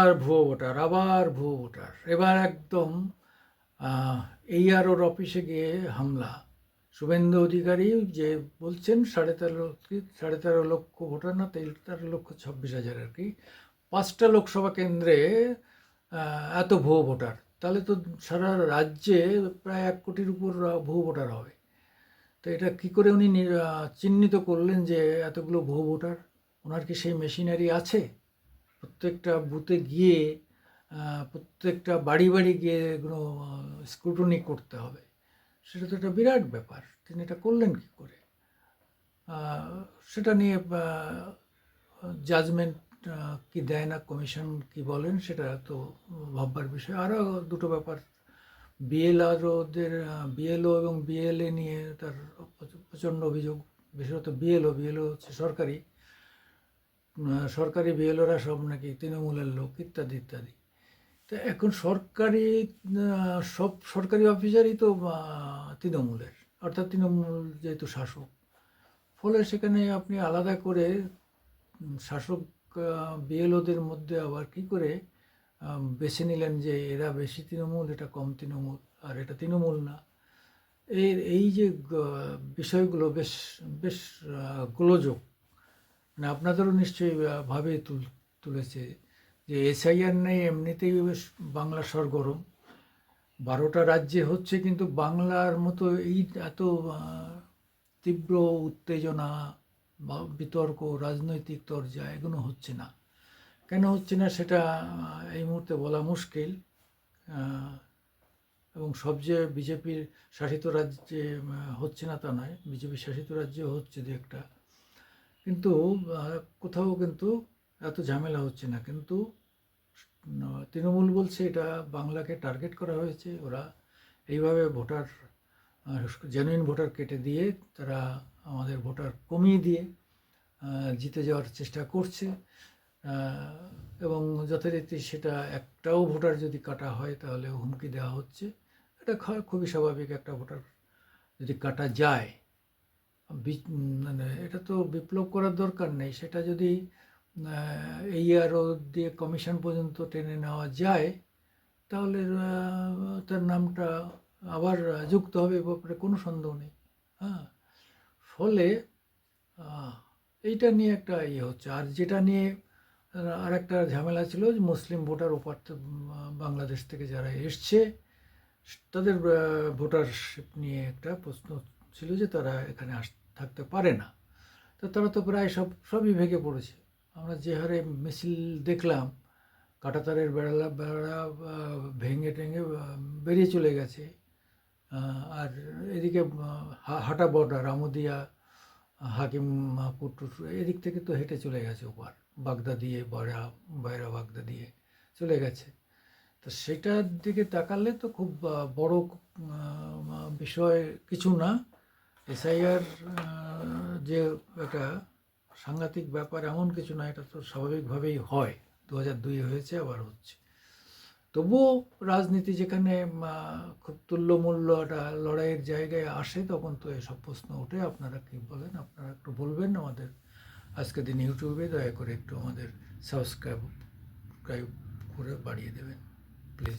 আবার ভুয়ো ভোটার এবার একদম এইআরওর অফিসে গিয়ে হামলা। শুভেন্দু অধিকারী যে বলছেন 13.5 লক্ষ ভোটার, না 13,26,000 আর কি, 5টা লোকসভা কেন্দ্রে এত ভুয়ো ভোটার, তাহলে তো সারা রাজ্যে প্রায় 1 কোটির উপর ভুয়ো ভোটার হবে। তো এটা কি করে উনি চিহ্নিত করলেন যে এতগুলো ভুয়ো ভোটার? ওনার কি সেই মেশিনারি আছে? প্রত্যেকটা বুথে গিয়ে প্রত্যেকটা বাড়ি বাড়ি গিয়ে এগুলো স্ক্রুটনি করতে হবে, সেটা তো একটা বিরাট ব্যাপার। তিনি এটা করলেন কি করে? সেটা নিয়ে জাজমেন্ট কি দেয় না কমিশন, কি বলেন, সেটা তো ভাববার বিষয়। আরও দুটো ব্যাপার, বিএলও এবং বিএলএ নিয়ে তার প্রচণ্ড অভিযোগ। বিশেষত বিএলও হচ্ছে সরকারি বিএলওরা সব নাকি তৃণমূলের লোক, ইত্যাদি ইত্যাদি। তো এখন সব সরকারি অফিসারই তো তৃণমূলের, অর্থাৎ তৃণমূল যেহেতু শাসক, ফলে সেখানে আপনি আলাদা করে শাসক বিএলওদের মধ্যে আবার কি করে বেছে নিলেন যে এরা বেশি তৃণমূল, এটা কম তৃণমূল, আর এটা তৃণমূল না? এই যে বিষয়গুলো বেশ বেশ গোলযোগ। মানে আপনাদেরও নিশ্চয়ই ভাবে তুলেছে যে এসআইআর নেই, এমনিতেই বেশ বাংলা সরগরম, 12টা রাজ্যে হচ্ছে, কিন্তু বাংলার মতো এই এত তীব্র উত্তেজনা বা বিতর্ক, রাজনৈতিক তরজা এগুলো হচ্ছে না। কেন হচ্ছে না সেটা এই মুহূর্তে বলা মুশকিল। এবং সবচেয়ে বিজেপির শাসিত রাজ্যে হচ্ছে না তা নয়, বিজেপি শাসিত রাজ্যেও হচ্ছে দু একটা, কিন্তু কোথাও কিন্তু এত ঝামেলা হচ্ছে না। কিন্তু তৃণমূল বলছে এটা বাংলাকে টার্গেট করা হয়েছে, ওরা এইভাবে ভোটার, জেনুইন ভোটার কেটে দিয়ে তারা আমাদের ভোটার কমিয়ে দিয়ে জিতে যাওয়ার চেষ্টা করছে। এবং যথারীতি সেটা একটাও ভোটার যদি কাটা হয় তাহলে হুমকি দেওয়া হচ্ছে। এটা খুবই স্বাভাবিক, একটা ভোটার যদি কাটা যায়, মানে এটা তো বিপ্লব করার দরকার নেই। সেটা যদি এইআরও দিয়ে কমিশন পর্যন্ত টেনে নেওয়া যায়, তাহলে তার নামটা আবার যুক্ত হবে, এ ব্যাপারে কোনো সন্দেহ নেই। হ্যাঁ, ফলে এইটা নিয়ে একটা ইয়ে হচ্ছে। আর যেটা নিয়ে আর একটা ঝামেলা ছিল যে মুসলিম ভোটার ওপার বাংলাদেশ থেকে যারা এসছে, তাদের ভোটারশিপ নিয়ে একটা প্রশ্ন ছিল যে তারা এখানে থাকতে পারে না। তো তারা তো প্রায় সবই ভেঙে পড়েছে। আমরা যে হারে মিছিল দেখলাম, কাঁটাতারের বেড়া ভেঙে টেঙে বেরিয়ে চলে গেছে। আর এদিকে হাটা বর্ডার, আমদিয়া, হাকিমপুর এদিক থেকে তো হেঁটে চলে গেছে ওপার, বাগদা দিয়ে, বাইরা বাগদা দিয়ে চলে গেছে। তো সেটার দিকে তাকালে তো খুব বড় বিষয় কিছু না। এসআইআর যে একটা সাংঘাতিক ব্যাপার এমন কিছু না, এটা তো স্বাভাবিকভাবেই হয়, 2002 হয়েছে, আবার হচ্ছে। তবুও রাজনীতি যেখানে খুব তুল্যমূল্য একটা লড়াইয়ের জায়গায় আসে, তখন তো এসব প্রশ্ন ওঠে। আপনারা কি বলেন? আপনারা একটু বলবেন আমাদের আজকের দিন ইউটিউবে, দয়া করে একটু আমাদের সাবস্ক্রাইব করে বাড়িয়ে দেবেন প্লিজ।